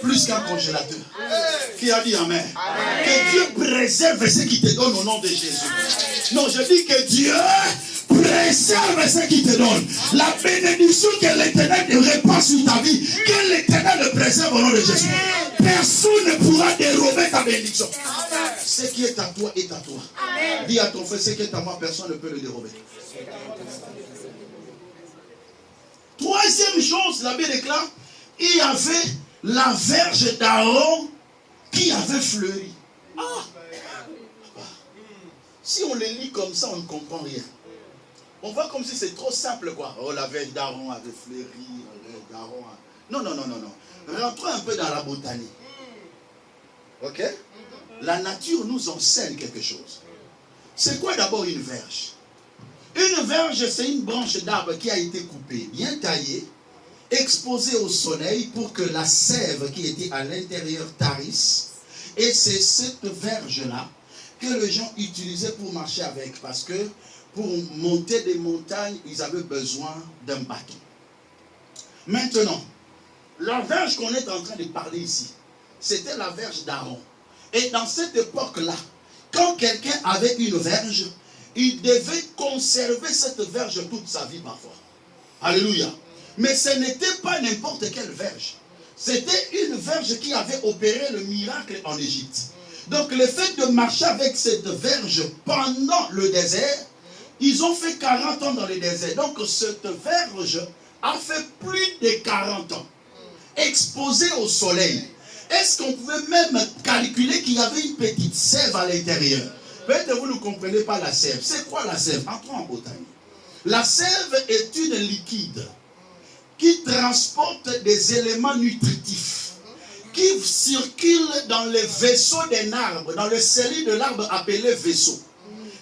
Plus qu'un congélateur. Qui a dit Amen? Que Dieu préserve ce qui te donne au nom de Jésus. Non, je dis que Dieu préserve ce qui te donne. La bénédiction que l'Éternel te répand sur ta vie, que l'Éternel le préserve au nom de Jésus. Personne ne pourra dérober ta bénédiction. Ce qui est à toi est à toi. Dis à ton frère, ce qui est à moi, personne ne peut le dérober. Troisième chose, la Bible déclare, il y avait la verge d'Aaron qui avait fleuri. Si on le lit comme ça, on ne comprend rien. On voit comme si c'est trop simple, quoi. Oh, la verge d'Aaron avait fleuri. Non. Rentrons un peu dans la botanique. Ok? La nature nous enseigne quelque chose. C'est quoi d'abord une verge? Une verge, c'est une branche d'arbre qui a été coupée, bien taillée, exposée au soleil pour que la sève qui était à l'intérieur tarisse. Et c'est cette verge-là que les gens utilisaient pour marcher avec, parce que pour monter des montagnes, ils avaient besoin d'un bâton. Maintenant, la verge qu'on est en train de parler ici, c'était la verge d'Aaron. Et dans cette époque-là, quand quelqu'un avait une verge, il devait conserver cette verge toute sa vie parfois. Alléluia. Mais ce n'était pas n'importe quelle verge. C'était une verge qui avait opéré le miracle en Égypte. Donc le fait de marcher avec cette verge pendant le désert, ils ont fait 40 ans dans le désert. Donc cette verge a fait plus de 40 ans. Exposée au soleil. Est-ce qu'on pouvait même calculer qu'il y avait une petite sève à l'intérieur? Peut-être que vous ne comprenez pas la sève. C'est quoi la sève? Entrons en botanique. La sève est une liquide qui transporte des éléments nutritifs, qui circule dans les vaisseaux d'un arbre, dans le scellé de l'arbre appelé vaisseau,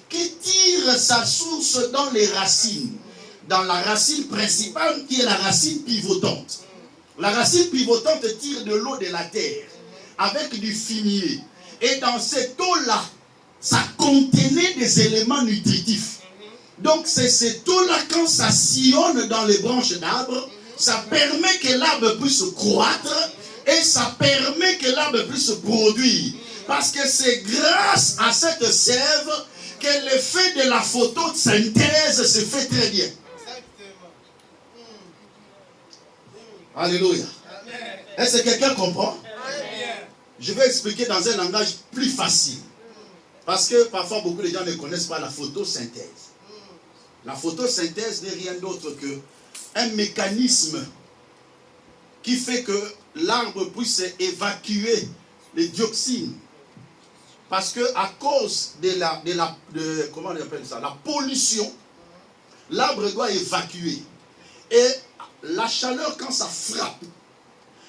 qui tire sa source dans les racines, dans la racine principale qui est la racine pivotante. La racine pivotante tire de l'eau de la terre avec du fumier. Et dans cette eau-là, ça contenait des éléments nutritifs. Donc c'est ces taux-là, quand ça sillonne dans les branches d'arbres, ça permet que l'arbre puisse croître et ça permet que l'arbre puisse produire. Parce que c'est grâce à cette sève que l'effet de la photosynthèse se fait très bien. Alléluia. Est-ce que quelqu'un comprend? Je vais expliquer dans un langage plus facile. Parce que parfois beaucoup de gens ne connaissent pas la photosynthèse. La photosynthèse n'est rien d'autre qu'un mécanisme qui fait que l'arbre puisse évacuer les dioxines. Parce que à cause comment on appelle ça, la pollution, l'arbre doit évacuer. Et la chaleur, quand ça frappe,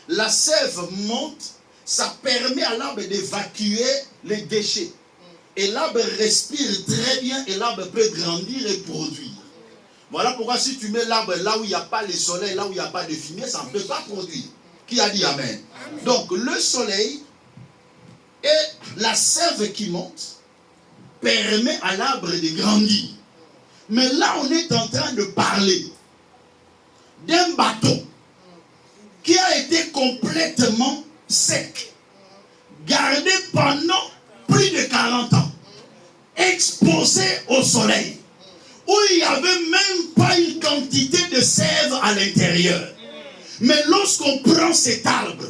la sève monte, ça permet à l'arbre d'évacuer les déchets. Et l'arbre respire très bien et l'arbre peut grandir et produire. Voilà pourquoi si tu mets l'arbre là où il n'y a pas le soleil, là où il n'y a pas de fumée, ça ne peut pas produire. Qui a dit amen? Donc le soleil et la sève qui monte permet à l'arbre de grandir. Mais là on est en train de parler d'un bâton qui a été complètement sec, gardé pendant plus de 40 ans, exposé au soleil, où il n'y avait même pas une quantité de sève à l'intérieur. Mais lorsqu'on prend cet arbre,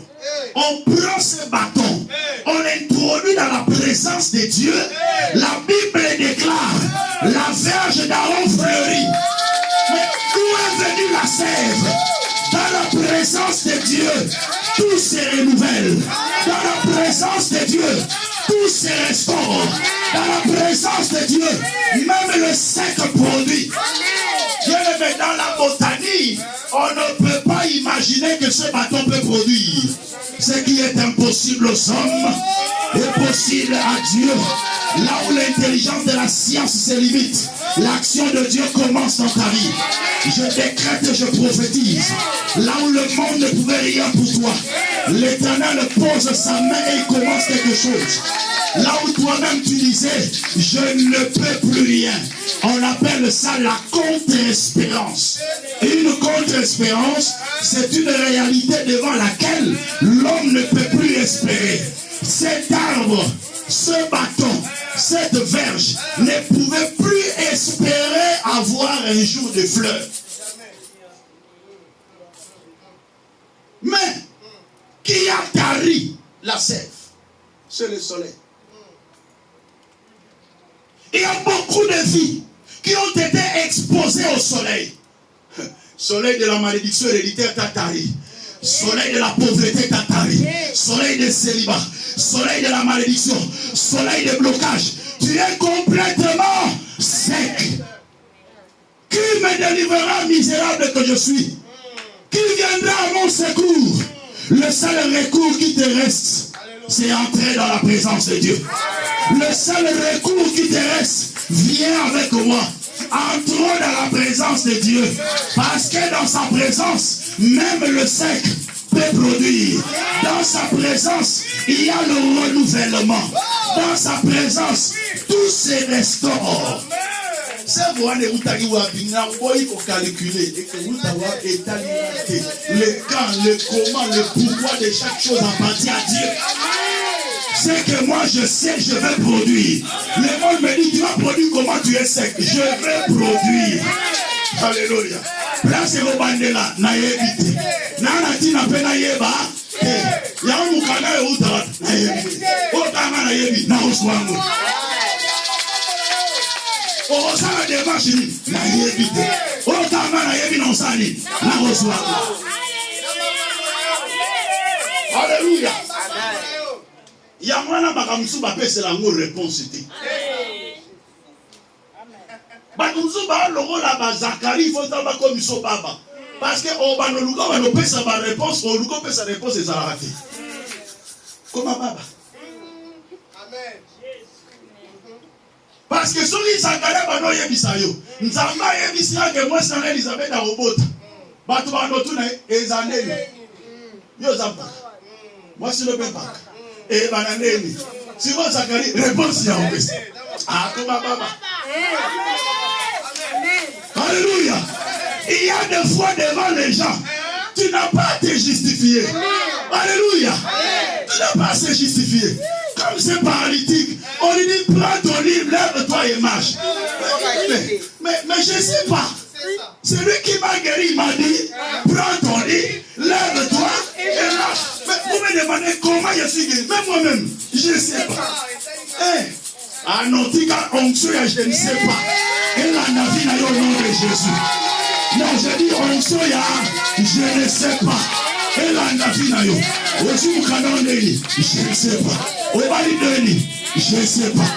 on prend ce bâton, on l'introduit dans la présence de Dieu, la Bible déclare, la verge d'Aaron fleurit. Mais d'où est venue la sève? Dans la présence de Dieu, tout se renouvelle. Dans la présence de Dieu, tout se restaure. Dans la présence de Dieu, même le sec produit. Dans la botanique, on ne peut pas imaginer que ce bâton peut produire. Ce qui est impossible aux hommes est possible à Dieu. Là où l'intelligence de la science se limite, l'action de Dieu commence dans ta vie. Je décrète, je prophétise. Là où le monde ne pouvait rien pour toi, l'Éternel pose sa main et il commence quelque chose. Là où toi-même tu disais, je ne peux plus rien. On appelle ça la contre-espérance. Une contre-espérance, c'est une réalité devant laquelle l'homme ne peut plus espérer. Cet arbre, ce bâton, cette verge ne pouvait plus espérer avoir un jour de fleurs. Mais qui a tari la sève? C'est le soleil. Il y a beaucoup de vies qui ont été exposées au soleil. Soleil de la malédiction héréditaire t'a tari. Soleil de la pauvreté t'a tari. Soleil de célibat. Soleil de la malédiction. Soleil de blocage. Tu es complètement sec. Qui me délivrera, misérable que je suis? Qui viendra à mon secours? Le seul recours qui te reste, c'est entrer dans la présence de Dieu. Le seul recours qui te reste, viens avec moi. Entrons dans la présence de Dieu. Parce que dans sa présence, même le sec peut produire. Dans sa présence, il y a le renouvellement. Dans sa présence, tout se restaure. C'est vous allez vous calculer et que vous avez le quand, le comment, le pouvoir de chaque chose appartient à Dieu. C'est que moi je sais, je vais produire. Le monde me dit, tu vas produire comment tu es sec. Je vais produire. Alléluia. Là c'est vos bandela, naïvité. Nanati n'a pas naïba. Y'a un moukana et outra. Naïvité. Otama naïbi, naïswango. Oh, ça va démarcher. Naïvité. Otama naïbi non sali. Naïswango. Alléluia. Il y a un bakamusu bapese la ngo réponse té. Bakamusu ba logo la ba Zakari faut ta ba komiso baba. Parce que on ba no luka ba no pesa ba réponse, on luka pesa réponse et ça la raté. Comment baba? Amen. Parce que soki Zakari ba no yebisa yo. Nzamba yebisa que moi sana Elisabeth a robota. Batu ba no tuna ezaneli. Yo zamba. Moi je ne peux pas. Et bananeni. Si vous Zakari, réponse ya obese. Ah, comme Baba. Alléluia. Il y a des fois devant les gens, tu n'as pas à te justifier. Alléluia. Tu n'as pas à se justifier. Comme c'est paralytique, on lui dit prends ton livre, lève-toi et marche. Mais je ne sais pas. Celui qui m'a guéri m'a dit prends ton livre, lève-toi et marche. Mais vous me demandez comment je suis guéri. Même moi-même, je ne sais pas. Ah non, je ne sais pas. Et la navi n'a au nom de Jésus. Non, je dis onsoya, je ne sais pas. Et la navi n'a eu. Je ne sais pas. Je ne sais pas.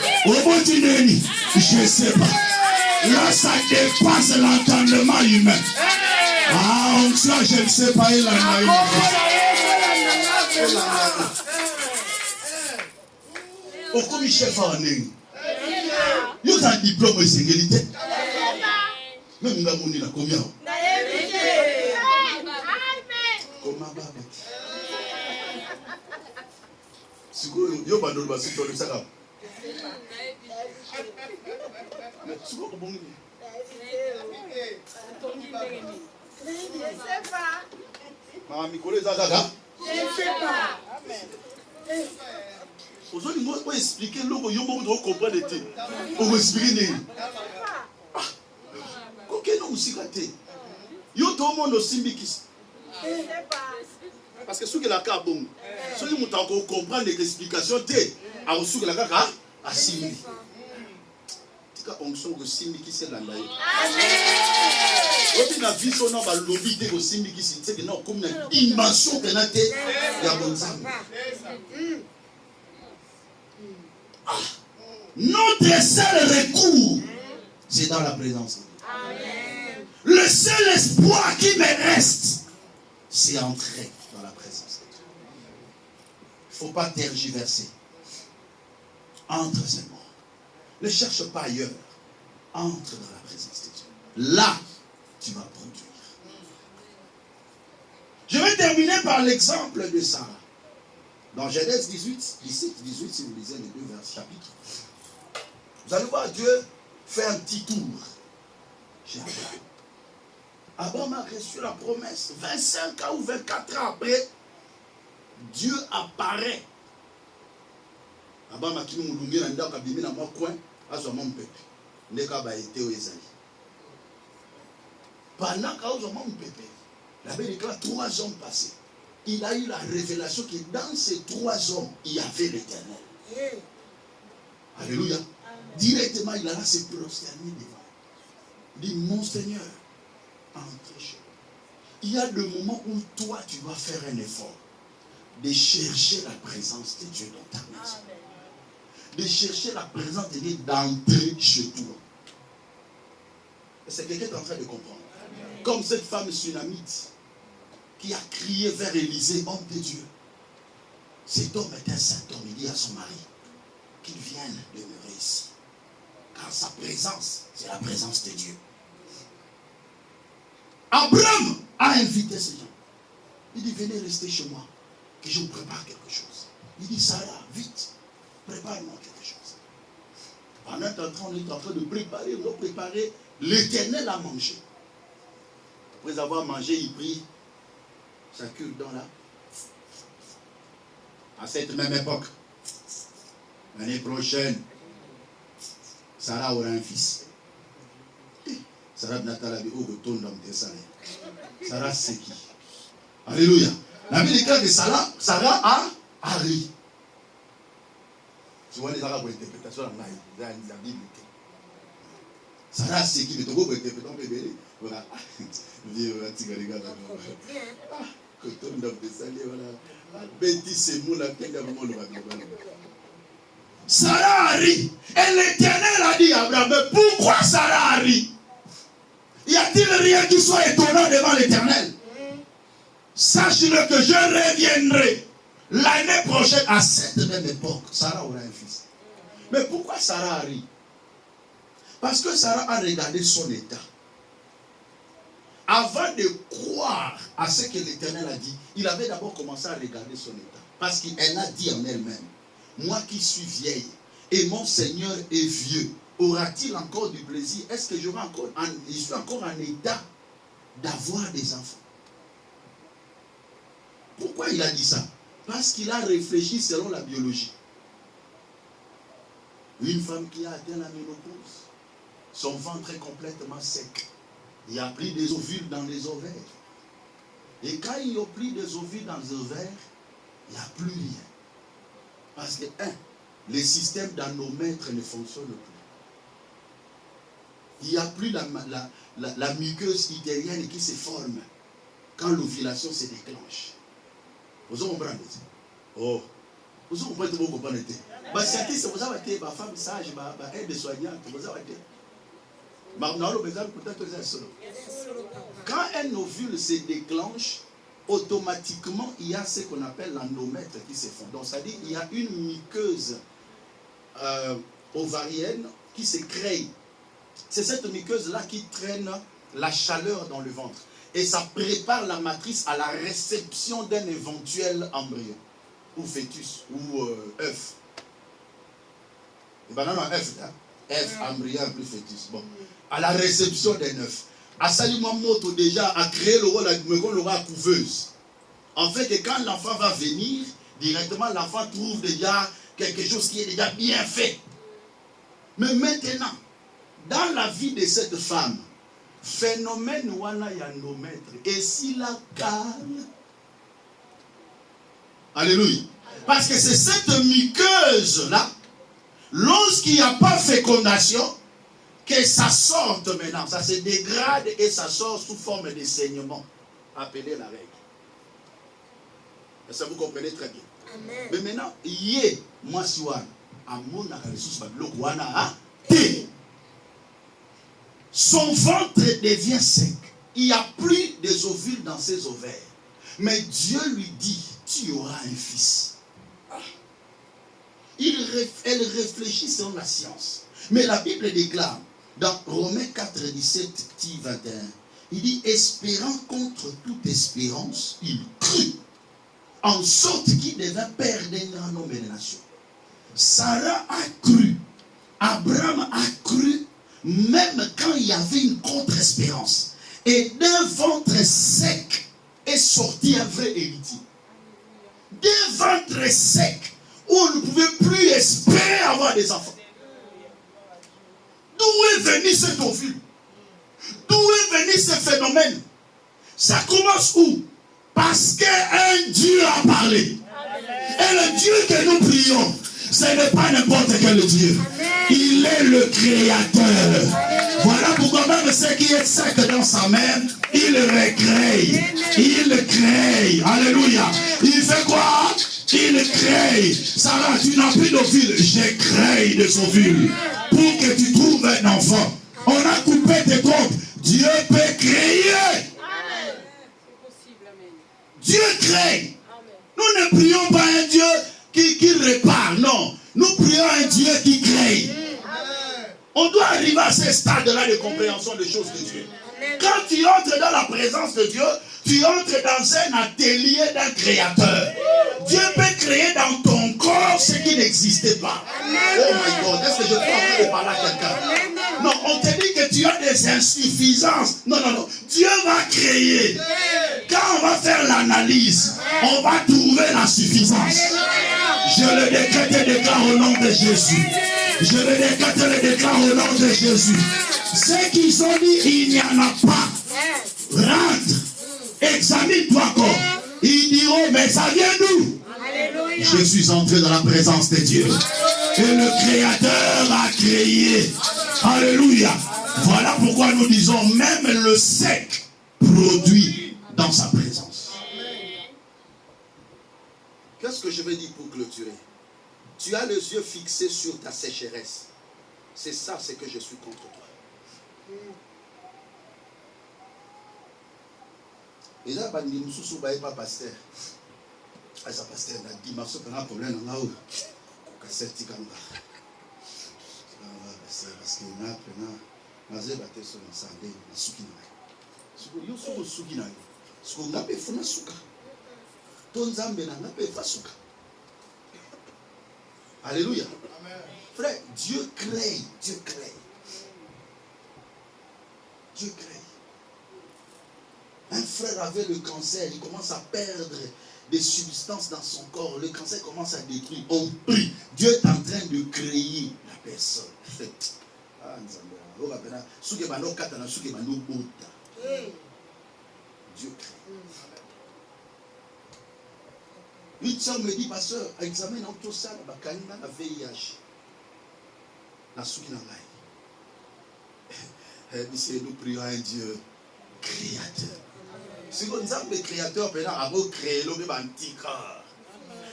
Je ne sais pas. Là, ça dépasse l'entendement humain. Ah, onsoya, je ne sais pas. Et la navi. Pourquoi Michel Farné? Il y a un diplôme de sécurité. Même si on a combien? Comment va? Si vous avez un diplôme de sécurité, aujourd'hui, on va expliquer le que vous devez comprendre. On va expliquer. Ok, non, aussi gâté. Yo tout le monde aussi mikis. Parce que ceux qui la carte bon, ceux qui m'ont comprendre l'explication té, à ceux qui la carte à simi. Tika onction que simi qui c'est l'andaï. Amen. Quand la vie son nom va lobby té que simi qui c'est que non comme une dimension que n'a té ya bonzam. Notre seul recours, c'est dans la présence de Dieu. Amen. Le seul espoir qui me reste, c'est entrer dans la présence de Dieu. Il ne faut pas tergiverser. Entre seulement. Ne cherche pas ailleurs. Entre dans la présence de Dieu. Là, tu vas produire. Je vais terminer par l'exemple de Sarah. Dans Genèse 18, 17, 18, si vous lisez les deux chapitres, vous allez voir Dieu fait un petit tour chez Abraham. Abraham a reçu la promesse. 25 ans ou 24 ans après, Dieu apparaît. Abraham a dit que je vais dans mon coin, à ce moment peuple. Neka ba été au Ezali. Pendant que mon peuple, la Bible déclare 3 hommes passés. Il a eu la révélation que dans ces 3 hommes, il y avait l'Éternel. Alléluia. Directement, il alla se prosterner devant. Il dit, mon Seigneur, entre chez moi. Il y a des moments où toi, tu vas faire un effort de chercher la présence de Dieu dans ta maison. De chercher la présence de Dieu d'entrer chez toi. C'est quelqu'un qui est en train de comprendre. Comme cette femme sunamite qui a crié vers Élisée, homme de Dieu. Cet homme est un saint homme. Il dit à son mari qu'il vienne demeurer ici. Car sa présence, c'est la présence de Dieu. Abraham a invité ces gens. Il dit, venez rester chez moi, que je vous prépare quelque chose. Il dit, Sarah, vite, prépare-moi quelque chose. Pendant ce temps, on est en train de préparer, on doit préparer l'Éternel à manger. Après avoir mangé, il prie sa cure-dent là. À cette même époque, l'année prochaine, Sarah aura un fils. Sarah Natalabi au retour dans le dessin. Sarah c'est qui? Alléluia. La Bible déclare que Sarah a ri. Tu vois les arabes pour l'interprétation de la Bible. Sarah c'est qui? Mais tu vois pour l'interprétation de bébé. Voilà. Viens, tu regardes. Retour dans le dessin. Voilà. Petit c'est mot la tête de mon Sarah a ri. Et l'Éternel a dit à Abraham, mais pourquoi Sarah a ri? Y a-t-il rien qui soit étonnant devant l'Éternel? Sache-le que je reviendrai l'année prochaine à cette même époque. Sarah aura un fils. Mais pourquoi Sarah a ri? Parce que Sarah a regardé son état. Avant de croire à ce que l'Éternel a dit, il avait d'abord commencé à regarder son état. Parce qu'elle a dit en elle-même, moi qui suis vieille et mon Seigneur est vieux, aura-t-il encore du plaisir? Est-ce que je suis encore en état d'avoir des enfants? Pourquoi il a dit ça? Parce qu'il a réfléchi selon la biologie. Une femme qui a atteint la ménopause, son ventre est complètement sec. Il n'y a plus des ovules dans les ovaires. Et quand il n'y a plus des ovules dans les ovaires, il n'y a plus rien. Parce que, les systèmes d'anomètre ne fonctionnent plus. Il n'y a plus la muqueuse utérienne qui se forme quand l'ovulation se déclenche. Vous comprenez? Oh, vous comprenez? Vous comprenez? Les scientifiques, vous avez été, les femmes sages, les aides-soignantes, vous avez été. Quand un ovule se déclenche, automatiquement, il y a ce qu'on appelle l'anomètre qui se forme. Donc, c'est-à-dire qu'il y a une muqueuse ovarienne qui se crée. C'est cette muqueuse-là qui traîne la chaleur dans le ventre. Et ça prépare la matrice à la réception d'un éventuel embryon, ou fœtus, ou œuf. Et ben non, œuf, hein? Œuf, embryon, plus fœtus. Bon. À la réception d'un œuf. Asalima Moto déjà a créé le rôle de couveuse. En fait, que quand l'enfant va venir, directement l'enfant trouve déjà quelque chose qui est déjà bien fait. Mais maintenant, dans la vie de cette femme, phénomène wana yanomètre, et si la calme. Alléluia. Parce que c'est cette muqueuse-là, lorsqu'il n'y a pas fécondation, que ça sorte maintenant. Ça se dégrade et ça sort sous forme de saignement. Appelez la règle. Et ça vous comprenez très bien. Amen. Mais maintenant, yé, moi si wana, amona kalisus babiloko wana a té. Son ventre devient sec. Il n'y a plus des ovules dans ses ovaires. Mais Dieu lui dit, tu auras un fils. Elle réfléchit selon la science. Mais la Bible déclare, dans Romains 4, 17, 21, il dit, espérant contre toute espérance, il crut, en sorte qu'il devint père d'un grand nombre de nations. Sarah a cru, Abraham a cru, même quand il y avait une contre-espérance. Et d'un ventre sec est sorti un vrai héritier. D'un ventre sec, où on ne pouvait plus espérer avoir des enfants. D'où est venu cet ovule? D'où est venu ce phénomène? Ça commence où? Parce qu'un Dieu a parlé. Et le Dieu que nous prions, ce n'est pas n'importe quel Dieu. Il est le Créateur. Voilà pourquoi même ce qui est sec dans sa main, il recrée. Il crée. Alléluia. Il fait quoi? Il crée. Sarah, tu n'as plus d'ovule. Je crée des ovules pour que tu trouves un enfant. On a coupé tes comptes. Dieu peut créer. Dieu crée. Nous ne prions pas un Dieu qui répare. Non. Nous prions un Dieu qui crée. On doit arriver à ce stade-là de compréhension des choses de Dieu. Quand tu entres dans la présence de Dieu, tu entres dans un atelier d'un créateur. Dieu peut créer dans ton corps ce qui n'existait pas. Oh my God, est-ce que je peux en de parler à quelqu'un? Non, on te dit que tu as des insuffisances. Non. Dieu va créer. Quand on va faire l'analyse, on va trouver la suffisance. Je le décrète et déclare au nom de Jésus. Je le décrète et le déclare au nom de Jésus. Ceux qui sont dit, il n'y en a pas. Rentre. Examine-toi encore. Ils diront, mais ça vient d'où? Je suis entré dans la présence de Dieu. Et le Créateur a créé. Alléluia. Voilà pourquoi nous disons, même le sec produit dans sa présence. Qu'est-ce que je vais dire pour clôturer? Tu as les yeux fixés sur ta sécheresse. C'est ça, c'est que je suis contre toi. Et là, je ne suis pas pasteur. Ah, ça pasteur, il a dit, je suis un problème. Parce que je Alléluia. Frère, Dieu crée. Dieu crée. Dieu crée. Un frère avait le cancer, il commence à perdre des substances dans son corps. Le cancer commence à détruire. On prie. Dieu est en train de créer la personne. Dieu crée. Une soeur me dit, pasteur, examen tout ça, la VIH. La souki na ngai. Nous prions un Dieu créateur. Si vous avez un créateur, il a créé le même anticorps.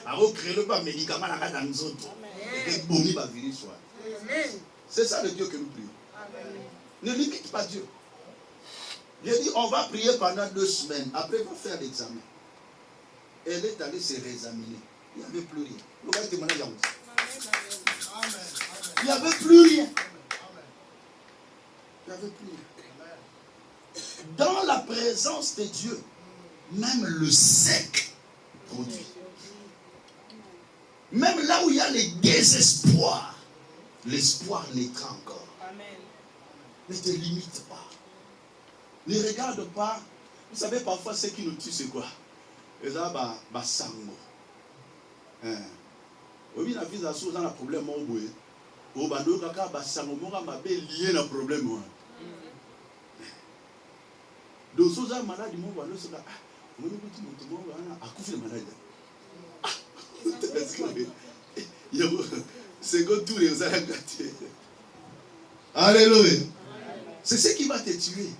Il a créé le même médicament dans nous autres. C'est ça le Dieu que nous prions. Ne limite pas Dieu. Il dit, on va prier pendant 2 semaines. Après, on va faire l'examen. Elle est allée se réexaminer. Il n'y avait plus rien. Il n'y avait plus rien. Il n'y avait plus rien. Dans la présence de Dieu, même le sec produit. Même là où il y a le désespoir, l'espoir naîtra encore. Ne te limite pas. Ne regarde pas. Vous savez, parfois, ce qui nous tue, c'est quoi? Et ça, bah, sango. Oui, la vie, ça a un problème. Au bando, kaka, bah, sango, moi, ma belle lié un problème. Donc, si vous avez malade, vous avez un malade. Vous avez un malade. C'est comme tous les autres. Alléluia. C'est ce qui va te tuer.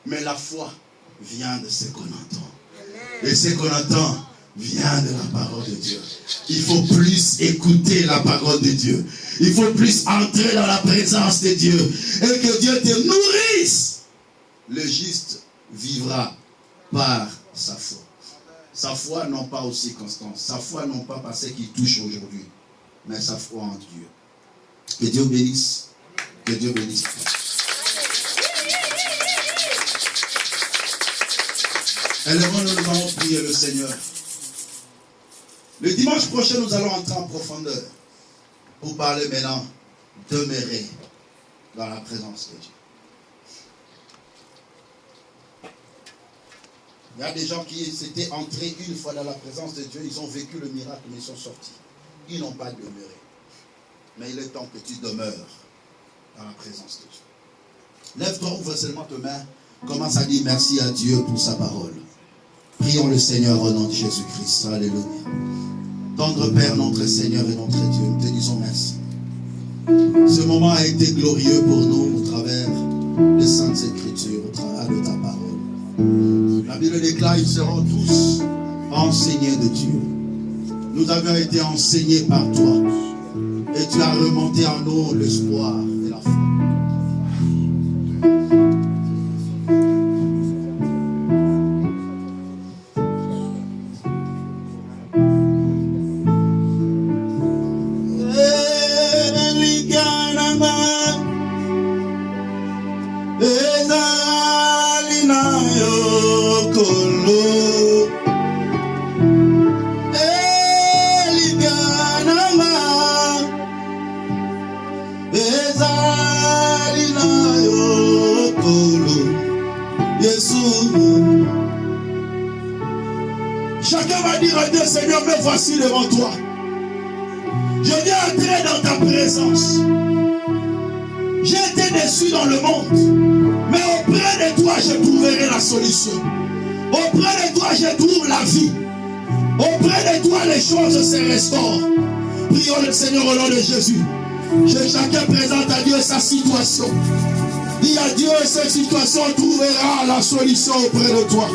Mais la foi vient de ce qu'on entend. Et ce qu'on entend vient de la parole de Dieu. Il faut plus écouter la parole de Dieu. Il faut plus entrer dans la présence de Dieu. Et que Dieu te nourrisse. Le juste vivra par sa foi. Sa foi non pas aux circonstances. Sa foi non pas par ce qui touche aujourd'hui. Mais sa foi en Dieu. Que Dieu bénisse. Que Dieu bénisse. Élevons-nous, nous allons prier le Seigneur. Le dimanche prochain, nous allons entrer en profondeur pour parler maintenant, demeurer dans la présence de Dieu. Il y a des gens qui s'étaient entrés une fois dans la présence de Dieu, ils ont vécu le miracle, mais ils sont sortis. Ils n'ont pas demeuré. Mais il est temps que tu demeures dans la présence de Dieu. Lève-toi, ouvre seulement tes mains, commence à dire merci à Dieu pour sa parole. Prions le Seigneur au nom de Jésus-Christ. Alléluia. Tendre Père, notre Seigneur et notre Dieu, nous te disons merci. Ce moment a été glorieux pour nous au travers des Saintes Écritures, au travers de ta parole. La Bible déclare, ils seront tous enseignés de Dieu. Nous avions été enseignés par toi. Et tu as remonté en nous l'espoir et la foi. Chacun va dire à Dieu, Seigneur, me voici devant toi. Je viens entrer dans ta présence. J'ai été déçu dans le monde, mais auprès de toi, je trouverai la solution. Auprès de toi, je trouve la vie. Auprès de toi, les choses se restaurent. Prions le Seigneur au nom de Jésus. Chacun présente à Dieu sa situation. Dis à Dieu, cette situation trouvera la solution auprès de toi.